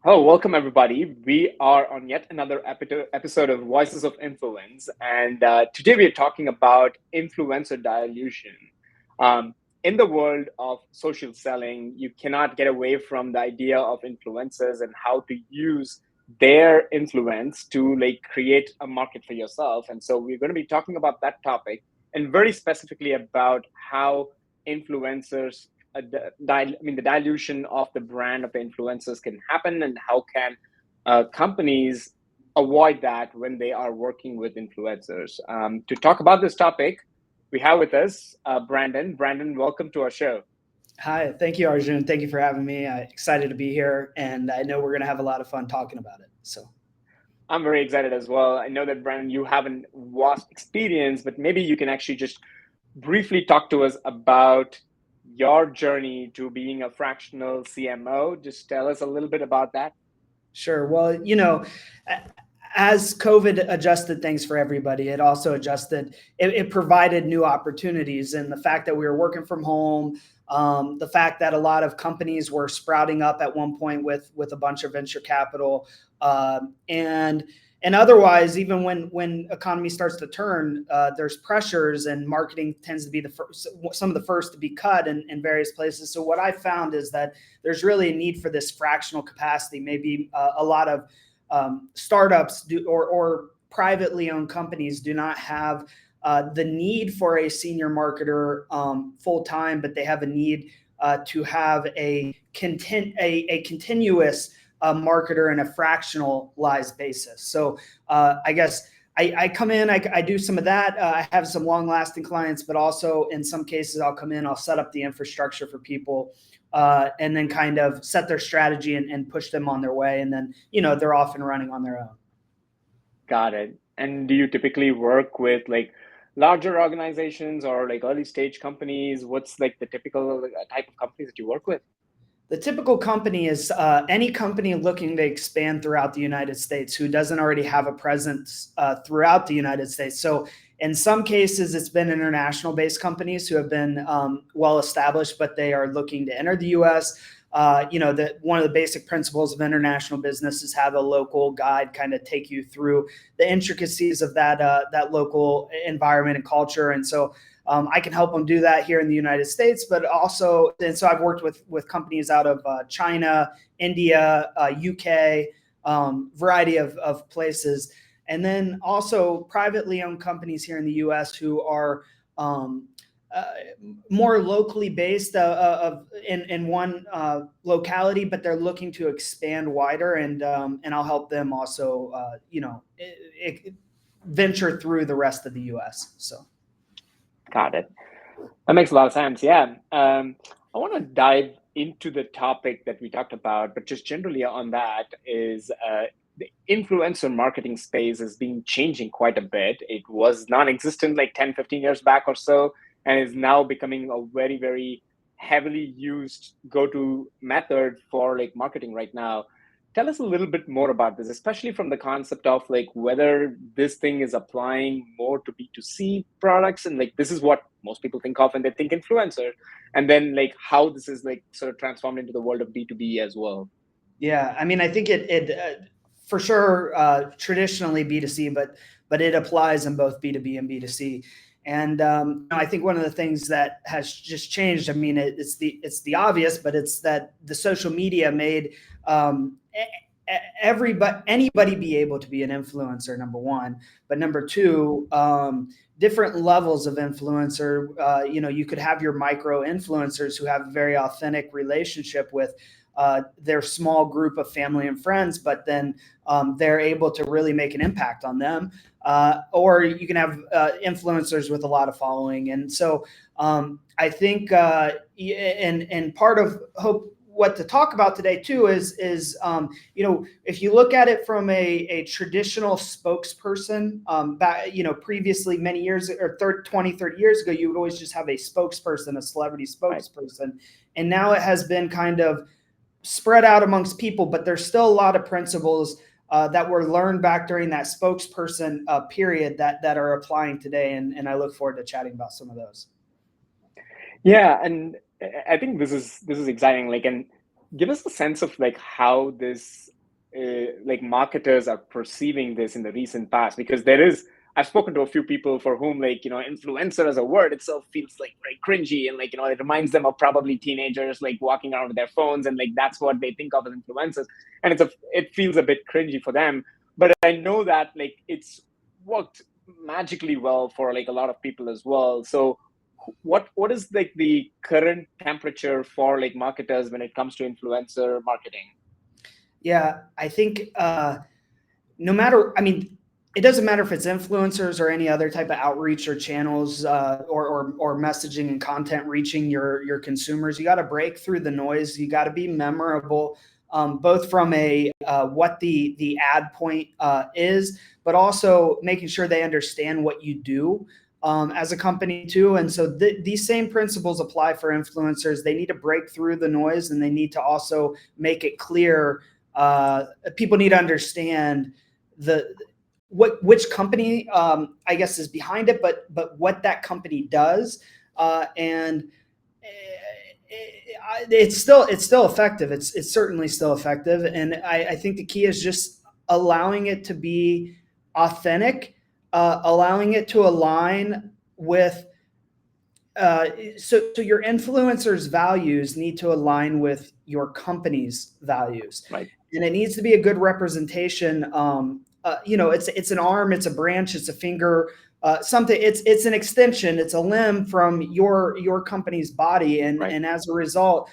Hello, welcome everybody. We are on yet another episode of Voices of Influence, and today we are talking about influencer dilution. Um, in the world of social selling, you cannot get away from the idea of influencers and how to use their influence to create a market for yourself. And so we're going to be talking about that topic and very specifically about how influencers the dilution of the brand of the influencers can happen, and how can companies avoid that when they are working with influencers. To talk about this topic, we have with us Branden. Branden, welcome to our show. Hi, thank you, Arjun. Thank you for having me. I'm excited to be here, and I know we're going to have a lot of fun talking about it. I'm very excited as well. I know that, Branden, you have a vast experience, but maybe you can actually just briefly talk to us about your journey to being a fractional CMO. Just tell us a little bit about that. Sure. Well, as COVID adjusted things for everybody, it also it provided new opportunities. And the fact that we were working from home, the fact that a lot of companies were sprouting up at one point with a bunch of venture capital, and otherwise, even when economy starts to turn, there's pressures, and marketing tends to be some of the first to be cut in various places. So what I found is that there's really a need for this fractional capacity. Maybe a lot of startups or privately owned companies do not have the need for a senior marketer full time, but they have a need to have a continuous marketer in a fractionalized basis. So I guess I come in, I do some of that. I have some long lasting clients, but also in some cases I'll come in, I'll set up the infrastructure for people, and then kind of set their strategy and push them on their way. And then, they're off and running on their own. Got it. And do you typically work with larger organizations or early stage companies? What's the typical type of companies that you work with? The typical company is any company looking to expand throughout the United States who doesn't already have a presence throughout the United States. So in some cases, it's been international-based companies who have been well established, but they are looking to enter the U.S. One of the basic principles of international business is have a local guide kind of take you through the intricacies of that local environment and culture. And so I can help them do that here in the United States, but also, and so I've worked with companies out of China, India, UK, variety of places. And then also privately owned companies here in the US who are more locally based in one locality, but they're looking to expand wider, and I'll help them also, venture through the rest of the US. So. Got it. That makes a lot of sense. Yeah. I want to dive into the topic that we talked about, but just generally on that is the influencer marketing space has been changing quite a bit. It was non-existent 10, 15 years back or so, and is now becoming a very, very heavily used go-to method for marketing right now. Tell us a little bit more about this, especially from the concept of whether this thing is applying more to B2C products, and this is what most people think of when they think influencer, and then how this is sort of transformed into the world of B2B as well. Yeah, I mean, I think it for sure traditionally B2C, but it applies in both B2B and B2C. And I think one of the things that has just changed, I mean, it's the obvious, but it's that the social media made anybody be able to be an influencer, number one. But number two, different levels of influencer. You could have your micro influencers who have a very authentic relationship with their small group of family and friends, but then they're able to really make an impact on them. Or you can have influencers with a lot of following. And so I think, and part of what to talk about today too is if you look at it from a traditional spokesperson, previously many years or 20, 30 years ago, you would always just have a spokesperson, a celebrity spokesperson. Right. And now it has been kind of spread out amongst people, but there's still a lot of principles that were learned back during that spokesperson period that are applying today. And I look forward to chatting about some of those. Yeah. And I think this is exciting. And give us a sense of like how this like marketers are perceiving this in the recent past, because I've spoken to a few people for whom like influencer as a word itself feels like very cringy, and like it reminds them of probably teenagers like walking around with their phones, and like that's what they think of as influencers, and it feels a bit cringy for them. But I know that like it's worked magically well for like a lot of people as well. So what is like the current temperature for like marketers when it comes to influencer marketing? Yeah, I think no matter, I mean, it doesn't matter if it's influencers or any other type of outreach or channels or messaging and content reaching your consumers. You got to break through the noise. You got to be memorable, both from a what the ad point is, but also making sure they understand what you do as a company too. And so these same principles apply for influencers. They need to break through the noise, and they need to also make it clear. People need to understand which company I guess is behind it, but what that company does, and it's still effective. It's certainly still effective, and I think the key is just allowing it to be authentic, allowing it to align with. So your influencers' values need to align with your company's values, Right. and it needs to be a good representation. It's an arm, it's a branch, it's a finger, something. It's an extension, it's a limb from your company's body, and Right. and as a result,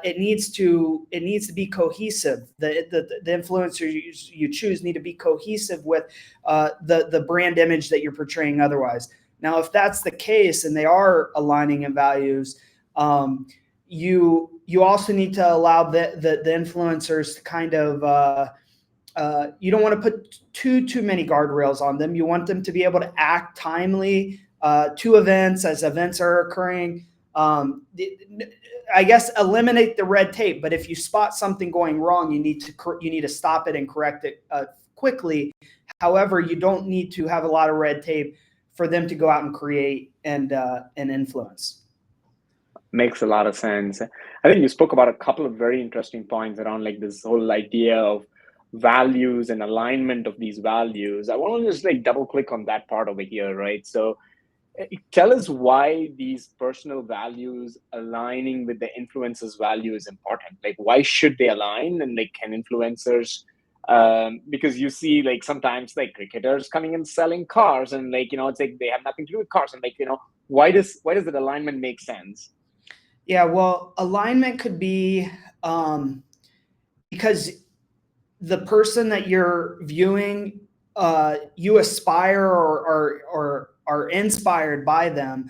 it needs to be cohesive. The influencer you choose need to be cohesive with the brand image that you're portraying. Otherwise, now if that's the case and they are aligning in values, you also need to allow the influencers to kind of you don't want to put too many guardrails on them. You want them to be able to act timely to events as events are occurring. I guess eliminate the red tape. But if you spot something going wrong, you need to stop it and correct it quickly. However, you don't need to have a lot of red tape for them to go out and create and influence. Makes a lot of sense. I think you spoke about a couple of very interesting points around like this whole idea of values and alignment of these values. I want to just like double click on that part over here, right? So tell us why these personal values aligning with the influencers' value is important. Like, why should they align? And like, can influencers, because you see like sometimes like cricketers coming and selling cars, and like it's like they have nothing to do with cars, and like why does that alignment make sense? Yeah, well, alignment could be because the person that you're viewing, you aspire or are inspired by them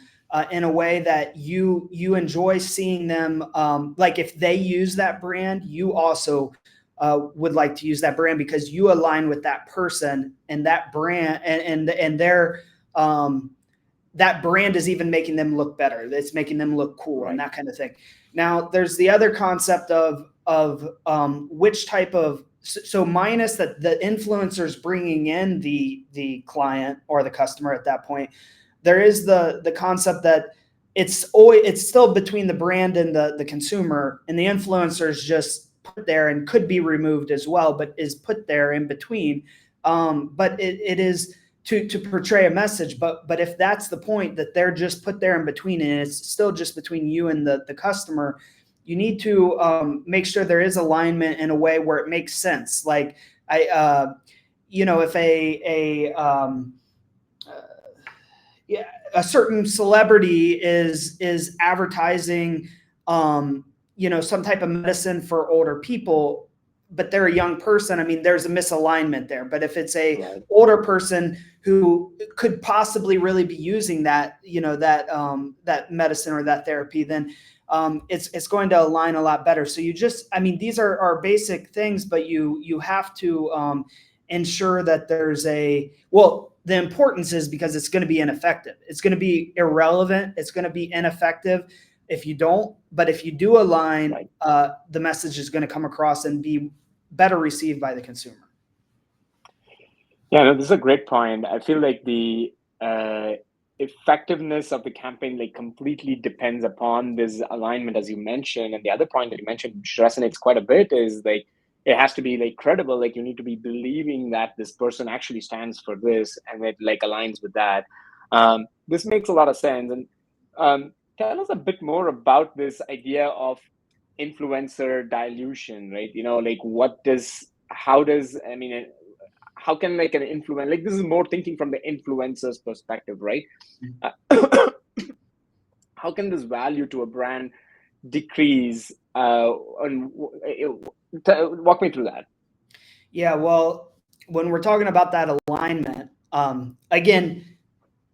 in a way that you enjoy seeing them. Like if they use that brand, you also would like to use that brand because you align with that person and that brand, and their that brand is even making them look better. It's making them look cool, right, and that kind of thing. Now, there's the other concept of which type of, so minus that the influencers bringing in the client or the customer at that point, there is the concept that it's still between the brand and the consumer, and the influencers just put there and could be removed as well, but is put there in between. But it is to portray a message. But if that's the point, that they're just put there in between and it's still just between you and the customer, you need to make sure there is alignment in a way where it makes sense. Like if a certain celebrity is advertising some type of medicine for older people, but they're a young person, I mean, there's a misalignment there. But if it's a older person who could possibly really be using that, that medicine or that therapy, then it's going to align a lot better. So these are basic things, but you have to ensure that there's the importance is because it's going to be ineffective. It's going to be irrelevant. It's going to be ineffective if you don't. But if you do align, the message is going to come across and be better received by the consumer. Yeah, no, this is a great point. I feel like effectiveness of the campaign like completely depends upon this alignment, as you mentioned. And the other point that you mentioned, which resonates quite a bit, is like it has to be like credible. Like you need to be believing that this person actually stands for this and it like aligns with that. This makes a lot of sense. And tell us a bit more about this idea of influencer dilution, right? Like how can like an influence, like this is more thinking from the influencer's perspective, right? How can this value to a brand decrease? And walk me through that. Yeah, well, when we're talking about that alignment, again,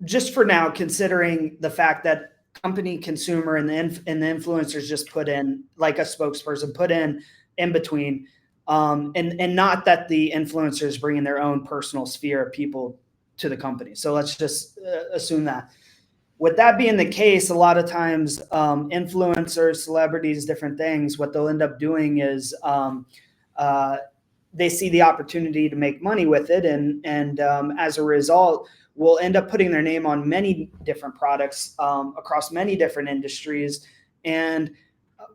just for now, considering the fact that company, consumer, and the influencers just put in like a spokesperson, put in between, and not that the influencers bring in their own personal sphere of people to the company. So let's just assume that. With that being the case, a lot of times influencers, celebrities, different things, what they'll end up doing is they see the opportunity to make money with it, and as a result, will end up putting their name on many different products across many different industries. And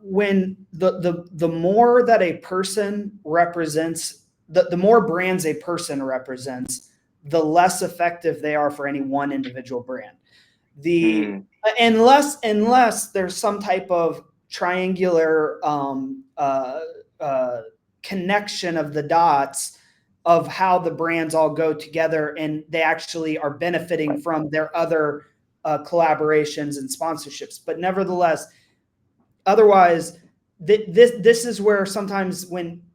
when the more that a person represents, the more brands a person represents, the less effective they are for any one individual brand. Unless there's some type of triangular connection of the dots of how the brands all go together and they actually are benefiting from their other collaborations and sponsorships. But nevertheless, otherwise, this is where sometimes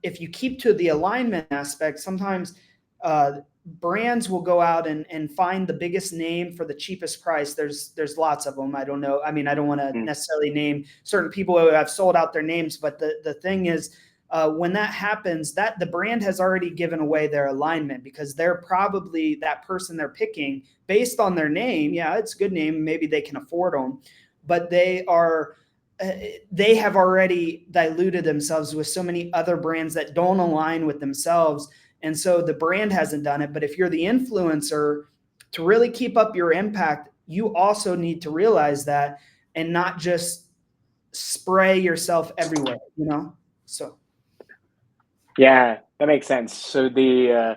if you keep to the alignment aspect, sometimes brands will go out and find the biggest name for the cheapest price. There's lots of them. I don't know. I mean, I don't want to necessarily name certain people who have sold out their names, but the thing is, when that happens, that the brand has already given away their alignment, because they're probably that person they're picking based on their name. Yeah, it's a good name. Maybe they can afford them, but they have already diluted themselves with so many other brands that don't align with themselves. And so the brand hasn't done it. But if you're the influencer, to really keep up your impact, you also need to realize that and not just spray yourself everywhere, So. Yeah, that makes sense. So I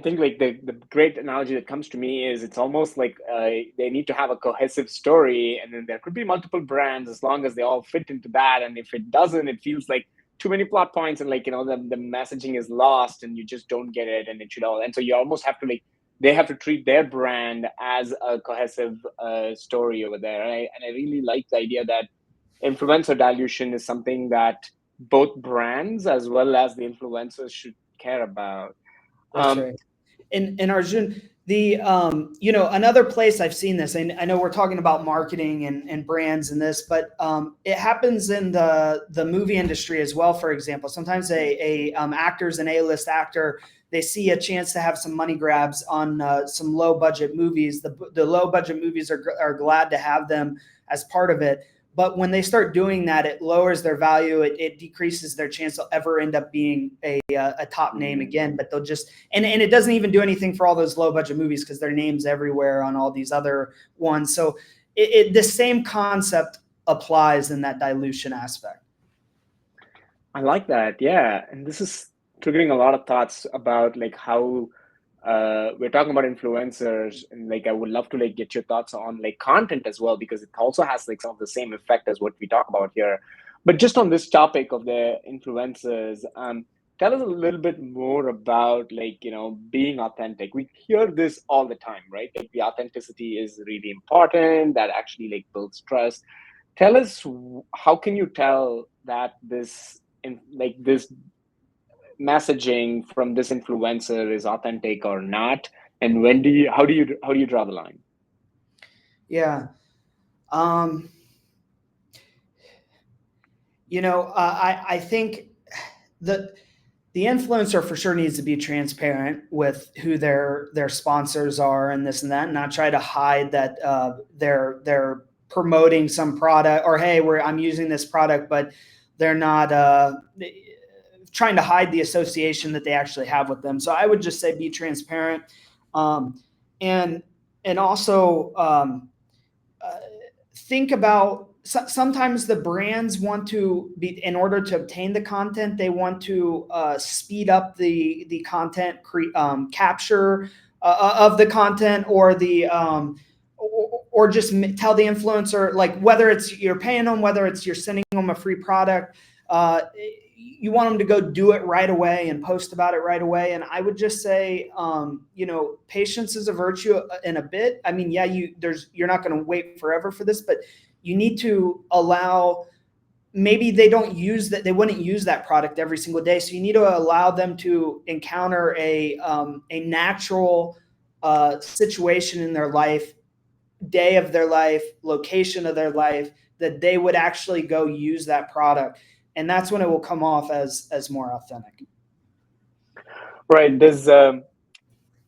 think like the great analogy that comes to me is it's almost like they need to have a cohesive story, and then there could be multiple brands as long as they all fit into that. And if it doesn't, it feels like too many plot points, and like the messaging is lost and you just don't get it, and it should all. And so you almost have to they have to treat their brand as a cohesive story over there. And I really like the idea that influencer dilution is something that both brands as well as the influencers should care about. That's right. And Arjun, another place I've seen this, and I know we're talking about marketing and brands and this, but it happens in the movie industry as well. For example, sometimes a actor's an A-list actor, they see a chance to have some money grabs on some low budget movies. The low budget movies are glad to have them as part of it. But when they start doing that, it lowers their value. It decreases their chance they'll ever end up being a top name again. But they'll just, and it doesn't even do anything for all those low budget movies because their name's everywhere on all these other ones. So the same concept applies in that dilution aspect. I like that. Yeah. And this is triggering a lot of thoughts about like how we're talking about influencers, and like I would love to like get your thoughts on like content as well, because it also has like some of the same effect as what we talk about here. But just on this topic of the influencers, tell us a little bit more about like being authentic. We hear this all the time, right? Like the authenticity is really important. That actually like builds trust. Tell us, how can you tell that this messaging from this influencer is authentic or not, and how do you draw the line? Yeah. I think the influencer for sure needs to be transparent with who their sponsors are and this and that, and not try to hide that they're promoting some product, or hey, I'm using this product, but they're not trying to hide the association that they actually have with them. So I would just say be transparent, and also think about, sometimes the brands want to be, in order to obtain the content, they want to speed up the content capture of the content, or the or just tell the influencer, like, whether it's you're paying them, whether it's you're sending them a free product, you want them to go do it right away and post about it right away. And I would just say, patience is a virtue in a bit. I mean, yeah, you're not going to wait forever for this, but you need to allow, maybe they wouldn't use that product every single day. So you need to allow them to encounter a natural situation in their life, day of their life, location of their life, that they would actually go use that product. And that's when it will come off as more authentic. Right. There's, I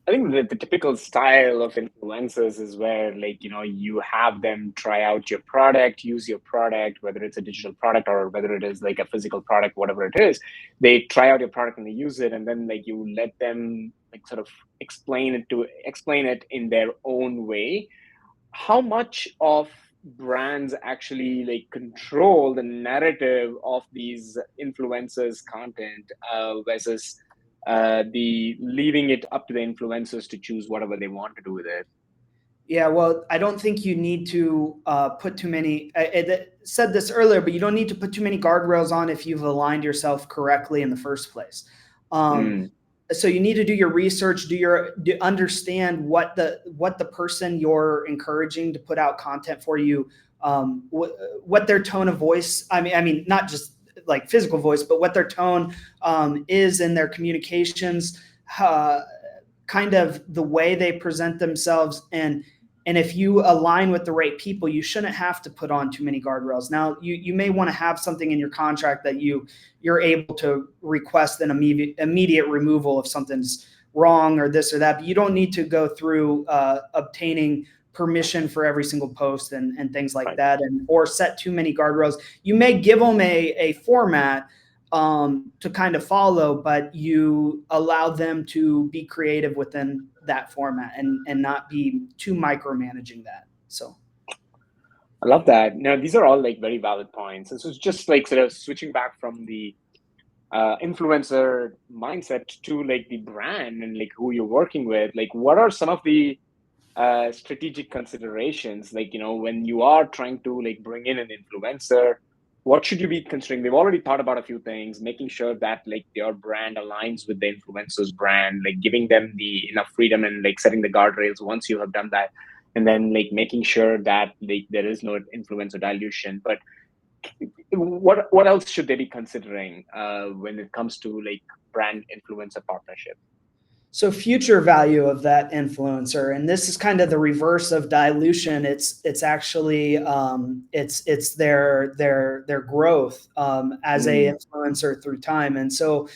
think the typical style of influencers is where, like, you have them try out your product, use your product, whether it's a digital product or whether it is like a physical product, whatever it is. They try out your product and they use it, and then like you let them like sort of explain it in their own way. How much of brands actually like control the narrative of these influencers content versus the leaving it up to the influencers to choose whatever they want to do with it? Yeah, well, I don't think you need to put too many, I said this earlier, but you don't need to put too many guardrails on if you've aligned yourself correctly in the first place. So you need to do your research, understand what the person you're encouraging to put out content for you, what their tone of voice, I mean, not just like physical voice, but what their tone is in their communications, kind of the way they present themselves. And if you align with the right people, you shouldn't have to put on too many guardrails. Now, you may want to have something in your contract that you're able to request an immediate removal if something's wrong or this or that. But you don't need to go through obtaining permission for every single post and things like that, or set too many guardrails. You may give them a format to kind of follow, but you allow them to be creative within that format and not be too micromanaging that. So I love that. Now, these are all like very valid points. And so it's just like sort of switching back from the influencer mindset to like the brand and like who you're working with. Like, what are some of the strategic considerations, like, when you are trying to like bring in an influencer? What should you be considering? We've already thought about a few things, making sure that like your brand aligns with the influencer's brand, like giving them the enough freedom and like setting the guardrails once you have done that, and then like making sure that like there is no influencer dilution. But what else should they be considering when it comes to like brand influencer partnership? So future value of that influencer, and this is kind of the reverse of dilution. It's actually it's their growth as a influencer through time. And so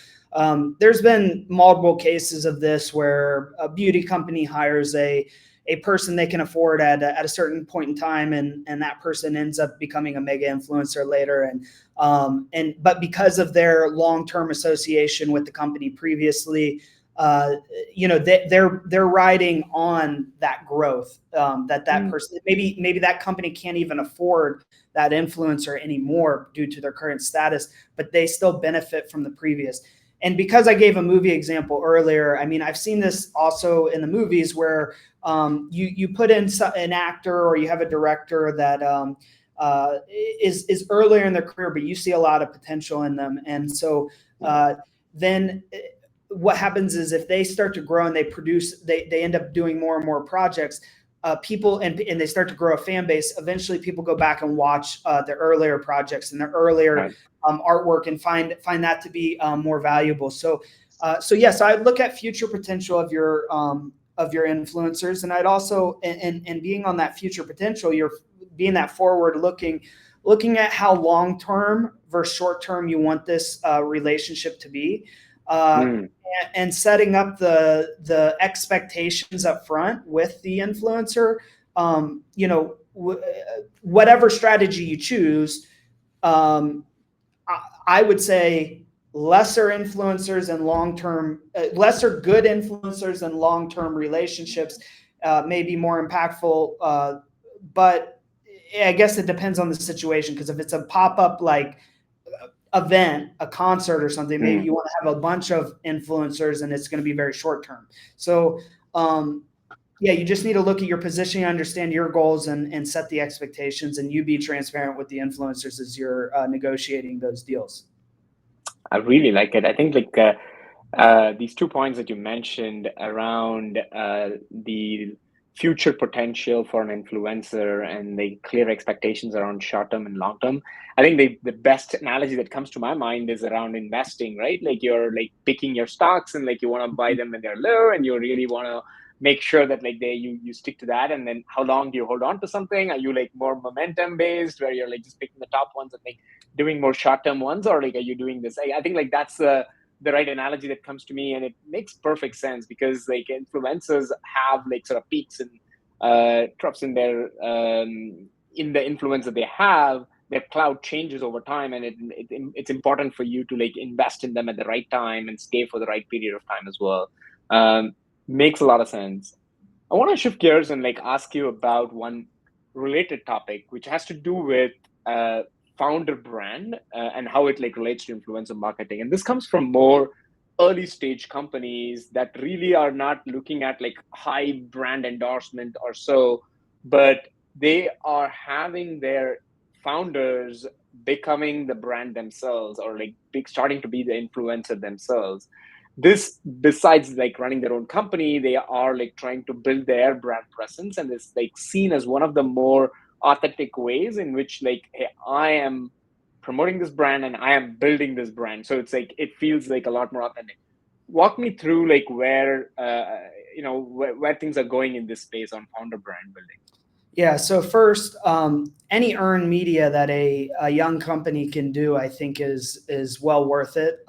there's been multiple cases of this where a beauty company hires a person they can afford at a certain point in time, and that person ends up becoming a mega influencer later. But because of their long-term association with the company previously, they're riding on that growth, that person, maybe that company can't even afford that influencer anymore due to their current status, but they still benefit from the previous. And because I gave a movie example earlier, I mean, I've seen this also in the movies where you put in an actor, or you have a director that is earlier in their career, but you see a lot of potential in them. And so then what happens is, if they start to grow and they end up doing more and more projects, people and they start to grow a fan base. Eventually, people go back and watch their earlier projects and their earlier artwork and find that to be more valuable. So yes, I'd look at future potential of your influencers, and I'd also and being on that future potential, you're being that forward looking at how long term versus short term you want this relationship to be. And setting up the expectations up front with the influencer, whatever strategy you choose, I would say lesser influencers and lesser good influencers and long-term relationships, may be more impactful, but I guess it depends on the situation, because if it's a pop-up like event, a concert or something, maybe you want to have a bunch of influencers and it's going to be very short term. So yeah, you just need to look at your positioning, understand your goals, and set the expectations, and you be transparent with the influencers as you're negotiating those deals. I really like it. I think these 2 points that you mentioned around the future potential for an influencer and the clear expectations around short term and long term. I think the best analogy that comes to my mind is around investing, right? Like you're like picking your stocks and like you want to buy them when they're low, and you really want to make sure that like you stick to that. And then how long do you hold on to something? Are you like more momentum based, where you're like just picking the top ones and like doing more short term ones, or like are you doing this? I think like that's the right analogy that comes to me, and it makes perfect sense, because like influencers have like sort of peaks and troughs in their in the influence that they have. Their cloud changes over time, and it's important for you to like invest in them at the right time and stay for the right period of time as well. Makes a lot of sense. I want to shift gears and like ask you about one related topic, which has to do with founder brand and how it like relates to influencer marketing. And this comes from more early stage companies that really are not looking at like high brand endorsement or so, but they are having their founders becoming the brand themselves, or like starting to be the influencer themselves. This, besides like running their own company, they are like trying to build their brand presence, and it's like seen as one of the more authentic ways in which like, hey, I am promoting this brand and I am building this brand. So it's like it feels like a lot more authentic. Walk me through like where where things are going in this space on founder brand building. Yeah. So first, any earned media that a young company can do, I think, is well worth it.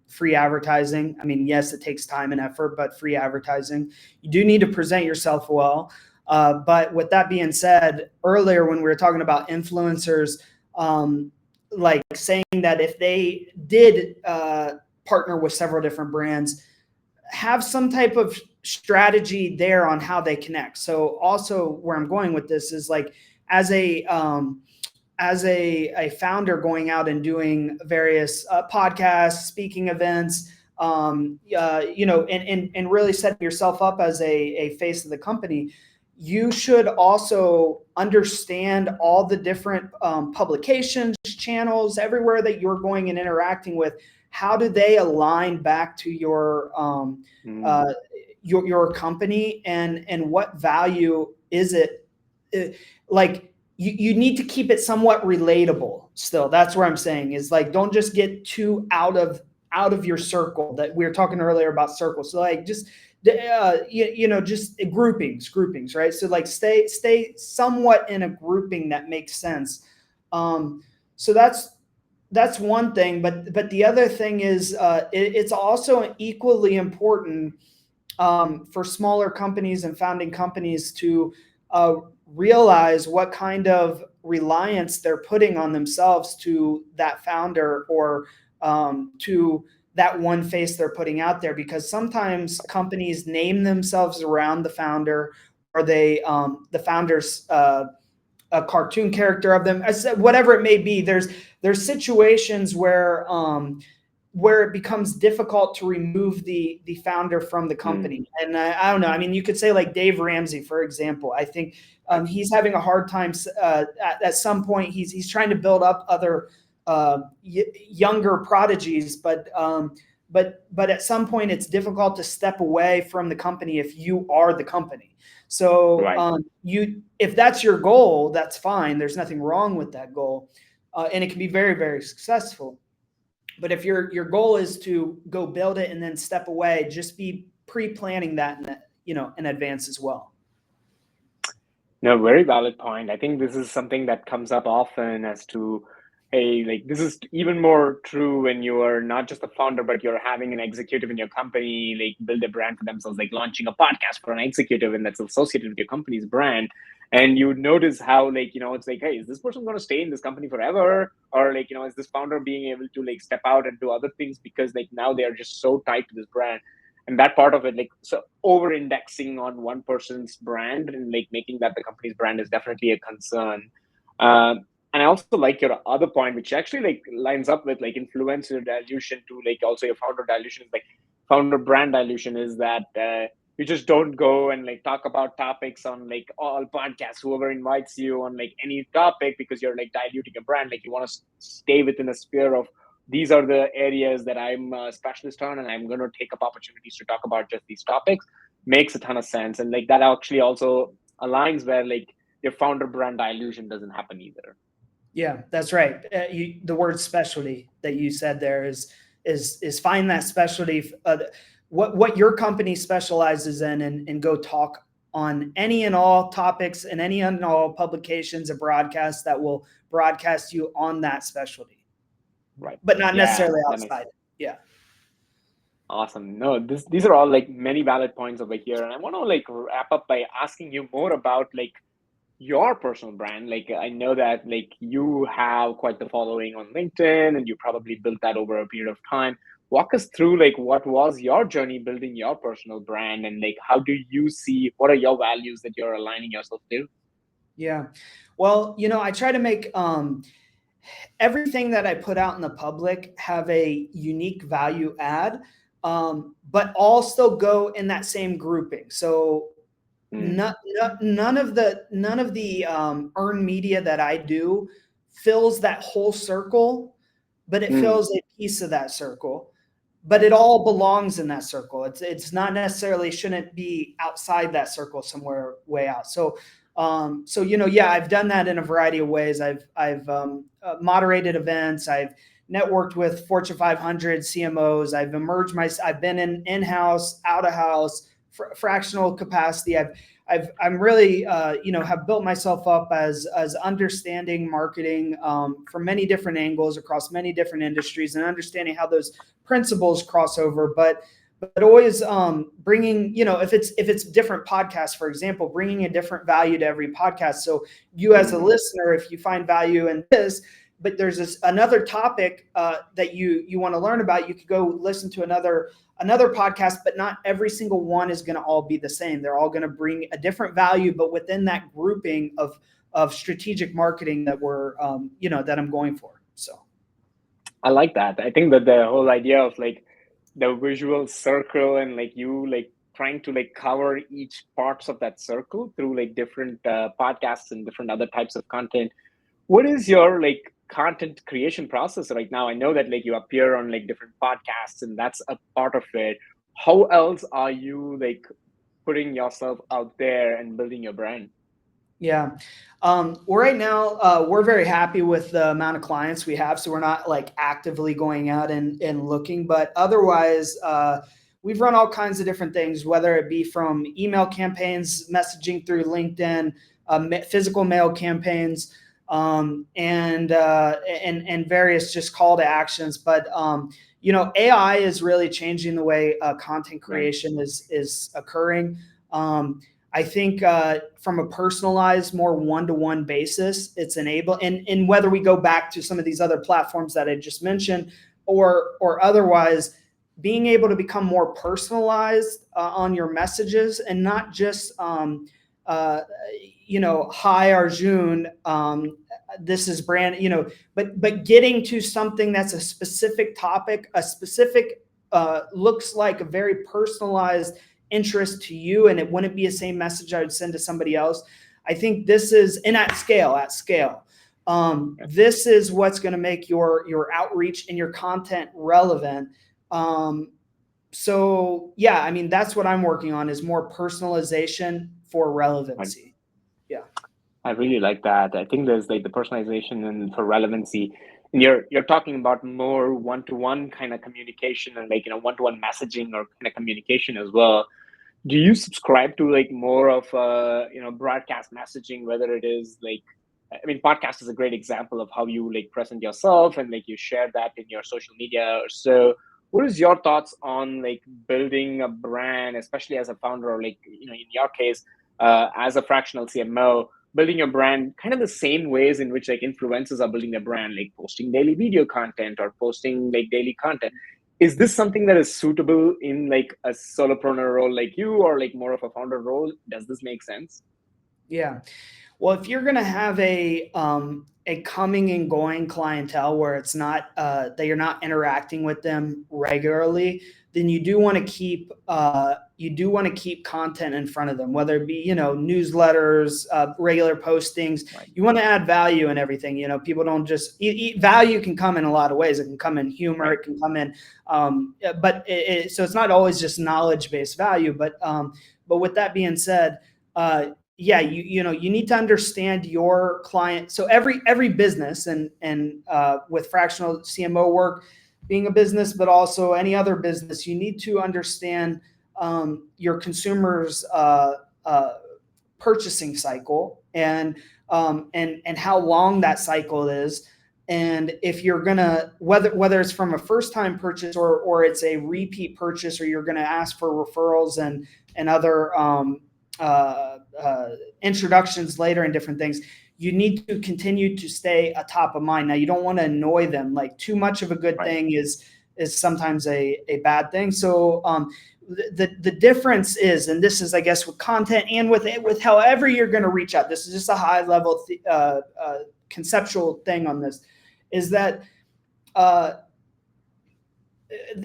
Free advertising. I mean, yes, it takes time and effort, but free advertising. You do need to present yourself well. But with that being said, earlier when we were talking about influencers, like saying that if they did partner with several different brands, have some type of strategy there on how they connect. So also where I'm going with this is like as a founder going out and doing various podcasts, speaking events, and really setting yourself up as a face of the company, you should also understand all the different publications, channels, everywhere that you're going and interacting with. How do they align back to your company, and what value is it? Like you need to keep it somewhat relatable. Still, that's where I'm saying is like, don't just get too out of your circle. That we were talking earlier about circles. So like just just groupings, right? So like stay somewhat in a grouping that makes sense. So that's one thing, but the other thing is it's also equally important for smaller companies and founding companies to realize what kind of reliance they're putting on themselves to that founder, or to that one face they're putting out there, because sometimes companies name themselves around the founder, or they the founder's a cartoon character of them, whatever it may be. There's situations where it becomes difficult to remove the founder from the company. And I don't know. I mean, you could say like Dave Ramsey, for example. I think he's having a hard time. At some point, he's trying to build up other younger prodigies, but at some point, it's difficult to step away from the company if you are the company. So Right. If that's your goal, that's fine. There's nothing wrong with that goal, and it can be very, very successful. But if your goal is to go build it and then step away, just be pre-planning that in advance as well. No, very valid point. I think this is something that comes up often as to, hey, like this is even more true when you are not just a founder, but you're having an executive in your company, like build a brand for themselves, like launching a podcast for an executive, and that's associated with your company's brand. And you notice how it's like, hey, is this person going to stay in this company forever? Or is this founder being able to like step out and do other things because like now they are just so tied to this brand? and that part of it, like, so over indexing on one person's brand and like making that the company's brand is definitely a concern. And I also like your other point, which actually like lines up with like influencer dilution to like also your founder dilution, is like founder brand dilution, is that you just don't go and like talk about topics on like all podcasts, whoever invites you on like any topic, because you're like diluting a brand. Like you want to stay within a sphere of, these are the areas that I'm a specialist on, and I'm going to take up opportunities to talk about just these topics. Makes a ton of sense. And like that actually also aligns where like your founder brand dilution doesn't happen either. Yeah, that's right. The word specialty that you said there is find that specialty, what your company specializes in, and go talk on any and all topics and any and all publications and broadcasts that will broadcast you on that specialty, Right? but not necessarily that outside. Yeah. Awesome. No, these are all like many valid points over here, and I want to like wrap up by asking you more about like your personal brand. Like I know that like you have quite the following on LinkedIn, and you probably built that over a period of time. Walk us through like what was your journey building your personal brand, and like how do you see, what are your values that you're aligning yourself to? Yeah. Well, I try to make everything that I put out in the public have a unique value add, but all still go in that same grouping. So none of the earned media that I do fills that whole circle, but it fills a piece of that circle. But it all belongs in that circle. It's not necessarily, shouldn't be outside that circle somewhere way out. So yeah, I've done that in a variety of ways. I've moderated events. I've networked with Fortune 500 CMOs. I've been in-house, out of house, fractional capacity. I'm really, have built myself up as understanding marketing from many different angles across many different industries, and understanding how those principles cross over. But always bringing, if it's different podcasts, for example, bringing a different value to every podcast. So you as a listener, if you find value in this, but there's another topic that you want to learn about, you could go listen to another podcast, but not every single one is going to all be the same. They're all going to bring a different value, but within that grouping of strategic marketing that we're, that I'm going for. So I like that. I think that the whole idea of like the visual circle, and like you like trying to like cover each parts of that circle through like different podcasts and different other types of content. What is your like content creation process right now? I know that like you appear on like different podcasts, and that's a part of it. How else are you like putting yourself out there and building your brand? Yeah. Right now, we're very happy with the amount of clients we have. So we're not like actively going out and looking, but otherwise, we've run all kinds of different things, whether it be from email campaigns, messaging through LinkedIn, physical mail campaigns, and various just call to actions. But, AI is really changing the way content creation is occurring. I think from a personalized, more one-to-one basis, it's enabled. And whether we go back to some of these other platforms that I just mentioned, or otherwise, being able to become more personalized on your messages, and not just hi Arjun, this is Branden, but getting to something that's a specific topic, a specific looks like a very personalized interest to you, and it wouldn't be the same message I would send to somebody else. I think this is, and at scale, this is what's going to make your outreach and your content relevant. So yeah, I mean, that's what I'm working on, is more personalization for relevancy. Yeah. I really like that. I think there's like the personalization and for relevancy. And you're talking about more one-to-one kind of communication, and like, one-to-one messaging or kind of communication as well. Do you subscribe to like more of broadcast messaging, whether it is like, I mean, podcast is a great example of how you like present yourself and like you share that in your social media or so. What is your thoughts on like building a brand, especially as a founder, or like, in your case, as a fractional CMO, building your brand kind of the same ways in which like influencers are building their brand, like posting daily video content or posting like daily content? is this something that is suitable in like a solopreneur role like you, or like more of a founder role? Does this make sense? Yeah. Well, if you're going to have a coming and going clientele where it's not that you're not interacting with them regularly, then you do want to keep content in front of them, whether it be newsletters, regular postings. Right. You want to add value and everything. People don't just value can come in a lot of ways. It can come in humor. Right. It can come in, but so it's not always just knowledge based value. But with that being said. Yeah, you need to understand your client. So every business and with fractional CMO work, being a business, but also any other business, you need to understand your consumers' purchasing cycle and how long that cycle is. And if you're gonna whether it's from a first time purchase or it's a repeat purchase, or you're gonna ask for referrals and other introductions later and different things, you need to continue to stay top of mind. Now, you don't want to annoy them. Like, too much of a good thing is sometimes a bad thing. So the difference is, and this is, I guess, with content and with however you're going to reach out, this is just a high level conceptual thing on this, is that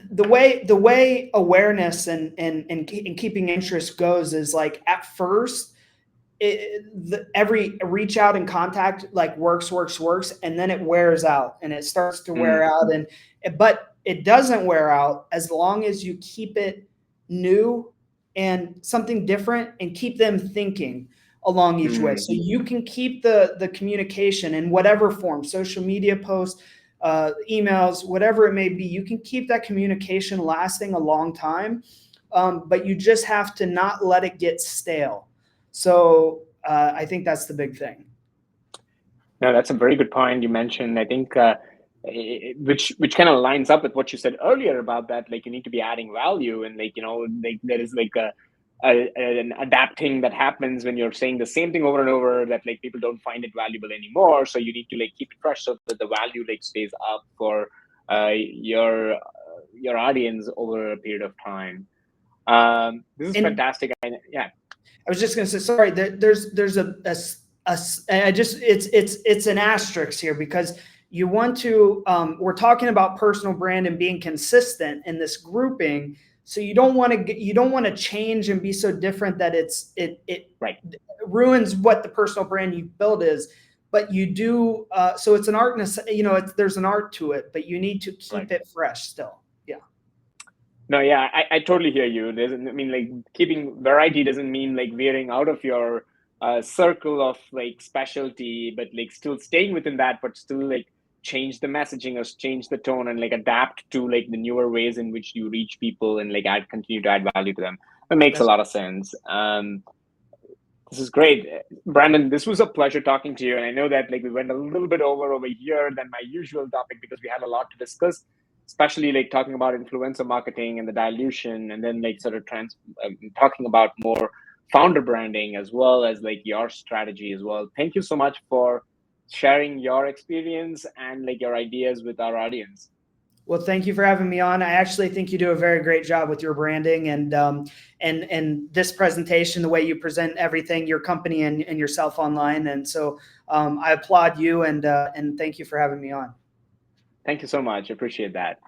the way awareness and keeping interest goes is, like, at first every reach out and contact like works, and then it wears out and it starts to wear out, but it doesn't wear out as long as you keep it new and something different and keep them thinking along each way. So you can keep the communication in whatever form, social media posts, emails, whatever it may be. You can keep that communication lasting a long time, but you just have to not let it get stale. So I think that's the big thing. No, that's a very good point you mentioned. I think which kind of lines up with what you said earlier about that, like, you need to be adding value, and like, like there is like an adapting that happens when you're saying the same thing over and over, that like people don't find it valuable anymore. So you need to like keep it fresh so that the value like stays up for your audience over a period of time. This is fantastic. Yeah. I was just going to say, sorry, there's it's an asterisk here, because you want to, we're talking about personal brand and being consistent in this grouping. So you don't want to change and be so different that it ruins what the personal brand you build is. But you do, so it's an art, there's an art to it, but you need to keep it fresh still. No, yeah, I totally hear you. Like, keeping variety doesn't mean like veering out of your circle of like specialty, but like still staying within that, but still like change the messaging or change the tone and like adapt to like the newer ways in which you reach people and like continue to add value to them. That makes a lot of sense. This is great. Branden, this was a pleasure talking to you. And I know that like we went a little bit over here than my usual topic, because we had a lot to discuss, especially like talking about influencer marketing and the dilution, and then like sort of talking about more founder branding, as well as like your strategy as well. Thank you so much for sharing your experience and like your ideas with our audience. Well, thank you for having me on. I actually think you do a very great job with your branding and this presentation, the way you present everything, your company and yourself online. And so I applaud you and thank you for having me on. Thank you so much. I appreciate that.